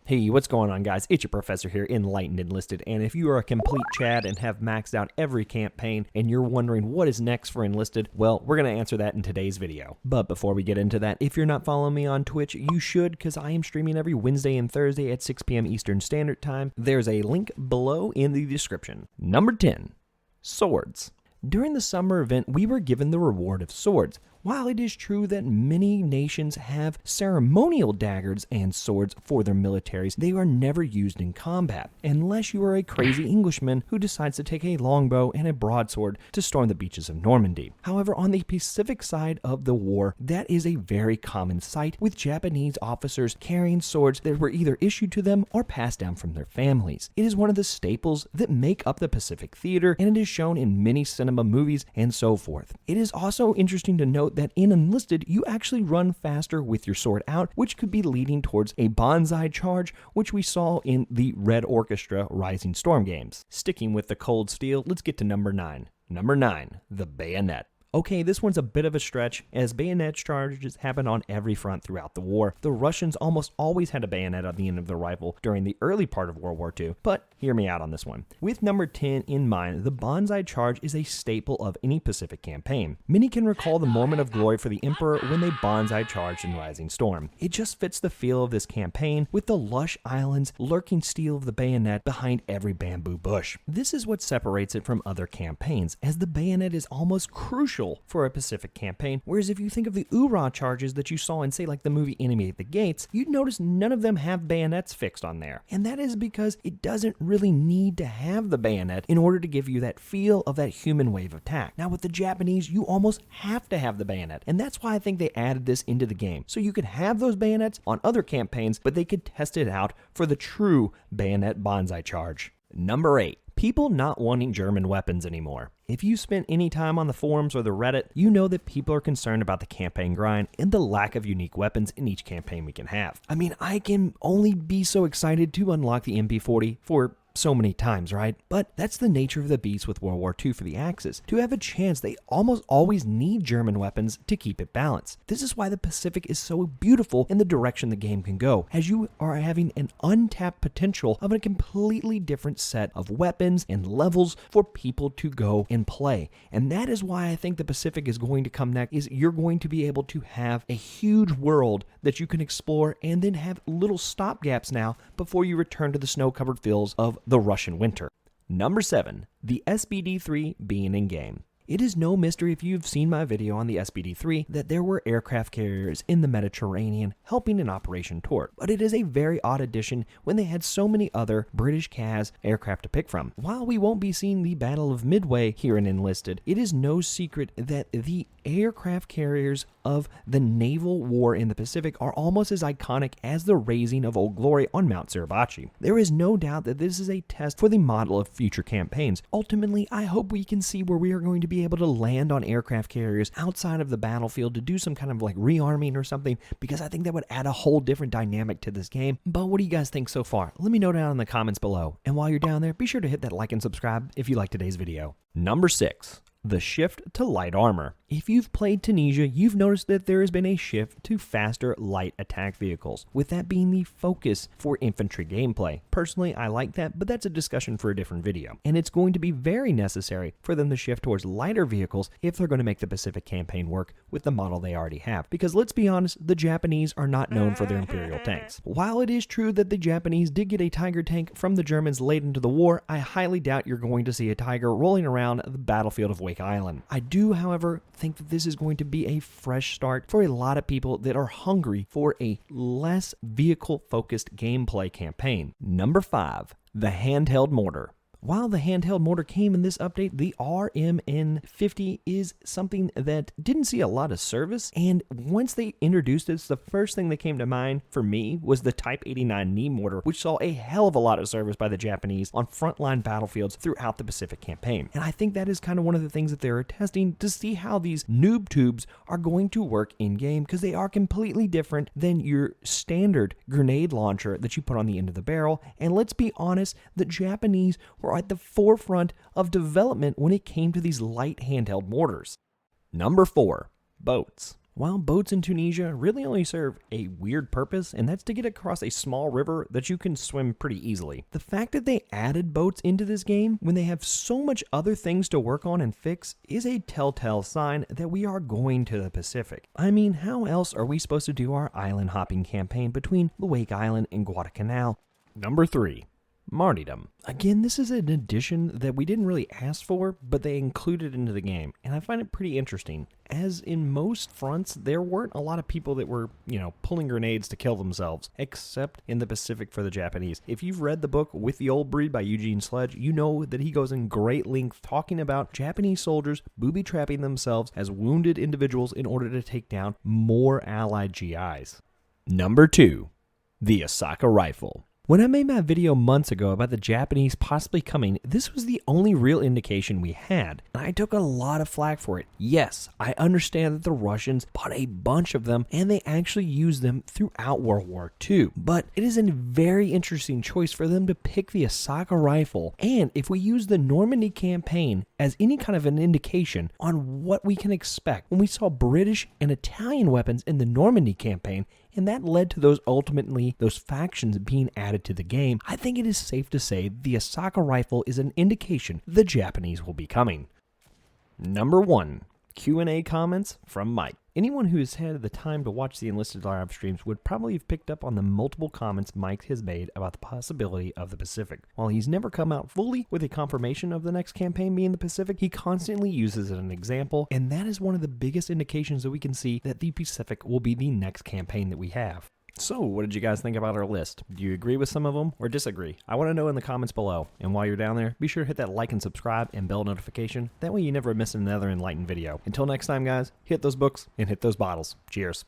Hey, what's going on, guys? It's your professor here, Enlightened Enlisted, and if you are a complete Chad and have maxed out every campaign and you're wondering what is next for Enlisted, well, we're going to answer that in today's video. But before we get into that, if you're not following me on Twitch, you should, because I am streaming every Wednesday and Thursday at 6 p.m. Eastern Standard Time. There's a link below in the description. Number 10, swords. During the summer event, we were given the reward of swords. While it is true that many nations have ceremonial daggers and swords for their militaries, they are never used in combat, unless you are a crazy Englishman who decides to take a longbow and a broadsword to storm the beaches of Normandy. However, on the Pacific side of the war, that is a very common sight, with Japanese officers carrying swords that were either issued to them or passed down from their families. It is one of the staples that make up the Pacific theater, and it is shown in many cinema movies and so forth. It is also interesting to note that in Enlisted, you actually run faster with your sword out, which could be leading towards a bonsai charge, which we saw in the Red Orchestra Rising Storm games. Sticking with the cold steel, let's get to number 9. Number 9, the Bayonet. Okay, this one's a bit of a stretch, as bayonet charges happen on every front throughout the war. The Russians almost always had a bayonet on the end of their rifle during the early part of World War II, but hear me out on this one. With number 10 in mind, the bonsai charge is a staple of any Pacific campaign. Many can recall the moment of glory for the Emperor when they bonsai charged in Rising Storm. It just fits the feel of this campaign, with the lush islands, lurking steel of the bayonet behind every bamboo bush. This is what separates it from other campaigns, as the bayonet is almost crucial for a Pacific campaign, whereas if you think of the Ura charges that you saw in, say, like the movie Enemy at the Gates, you'd notice none of them have bayonets fixed on there. And that is because it doesn't really need to have the bayonet in order to give you that feel of that human wave attack. Now with the Japanese, you almost have to have the bayonet, and that's why I think they added this into the game. So you could have those bayonets on other campaigns, but they could test it out for the true bayonet bonsai charge. Number 8. People not wanting German weapons anymore. If you spent any time on the forums or the Reddit, you know that people are concerned about the campaign grind and the lack of unique weapons in each campaign we can have. I mean, I can only be so excited to unlock the MP40 for so many times, right? But that's the nature of the beast with World War II for the Axis. To have a chance, they almost always need German weapons to keep it balanced. This is why the Pacific is so beautiful in the direction the game can go, as you are having an untapped potential of a completely different set of weapons and levels for people to go and play. And that is why I think the Pacific is going to come next, is you're going to be able to have a huge world that you can explore and then have little stopgaps now before you return to the snow-covered fields of the Russian winter. Number 7, the SBD-3 being in game. It is no mystery if you've seen my video on the SBD-3 that there were aircraft carriers in the Mediterranean helping in Operation Torch, but it is a very odd addition when they had so many other British CAS aircraft to pick from. While we won't be seeing the Battle of Midway here in Enlisted, it is no secret that the aircraft carriers of the naval war in the Pacific are almost as iconic as the raising of Old Glory on Mount Suribachi. There is no doubt that this is a test for the model of future campaigns. Ultimately, I hope we can see where we are going to be able to land on aircraft carriers outside of the battlefield to do some kind of like rearming or something, because I think that would add a whole different dynamic to this game. But what do you guys think so far? Let me know down in the comments below. And while you're down there, be sure to hit that like and subscribe if you like today's video. Number 6. The shift to light armor. If you've played Tunisia, you've noticed that there has been a shift to faster light attack vehicles, with that being the focus for infantry gameplay. Personally, I like that, but that's a discussion for a different video. And it's going to be very necessary for them to shift towards lighter vehicles if they're going to make the Pacific campaign work with the model they already have. Because let's be honest, the Japanese are not known for their Imperial tanks. While it is true that the Japanese did get a Tiger tank from the Germans late into the war, I highly doubt you're going to see a Tiger rolling around the battlefield of Wake Island. I do, however, think that this is going to be a fresh start for a lot of people that are hungry for a less vehicle-focused gameplay campaign. Number 5, the handheld mortar. While the handheld mortar came in this update, the RMN50 is something that didn't see a lot of service, and once they introduced this, the first thing that came to mind for me was the Type 89 knee mortar, which saw a hell of a lot of service by the Japanese on frontline battlefields throughout the Pacific campaign. And I think that is kind of one of the things that they're testing to see how these noob tubes are going to work in-game, because they are completely different than your standard grenade launcher that you put on the end of the barrel. And let's be honest, the Japanese were at the forefront of development when it came to these light handheld mortars. Number 4, boats. while boats in Tunisia really only serve a weird purpose, and that's to get across a small river that you can swim pretty easily. The fact that they added boats into this game when they have so much other things to work on and fix is a telltale sign that we are going to the Pacific. I mean, how else are we supposed to do our island hopping campaign between Wake Island and Guadalcanal? Number 3. Martyrdom. Again, this is an addition that we didn't really ask for, but they included into the game, and I find it pretty interesting. As in most fronts, there weren't a lot of people that were, pulling grenades to kill themselves, except in the Pacific for the Japanese. If you've read the book With the Old Breed by Eugene Sledge, you know that he goes in great length talking about Japanese soldiers booby-trapping themselves as wounded individuals in order to take down more Allied GIs. Number 2. The Arisaka Rifle. When I made my video months ago about the Japanese possibly coming, this was the only real indication we had, and I took a lot of flack for it. Yes, I understand that the Russians bought a bunch of them, and they actually used them throughout World War II, but it is a very interesting choice for them to pick the Arisaka Rifle, and if we use the Normandy campaign as any kind of an indication on what we can expect when we saw British and Italian weapons in the Normandy campaign, and that led to those factions being added to the game, I think it is safe to say the Arisaka Rifle is an indication the Japanese will be coming. Number 1. Q&A comments from Mike. Anyone who has had the time to watch the Enlisted live streams would probably have picked up on the multiple comments Mike has made about the possibility of the Pacific. While he's never come out fully with a confirmation of the next campaign being the Pacific, he constantly uses it as an example, and that is one of the biggest indications that we can see that the Pacific will be the next campaign that we have. So, what did you guys think about our list? Do you agree with some of them or disagree? I want to know in the comments below. And while you're down there, be sure to hit that like and subscribe and bell notification. That way you never miss another enlightened video. Until next time, guys, hit those books and hit those bottles. Cheers.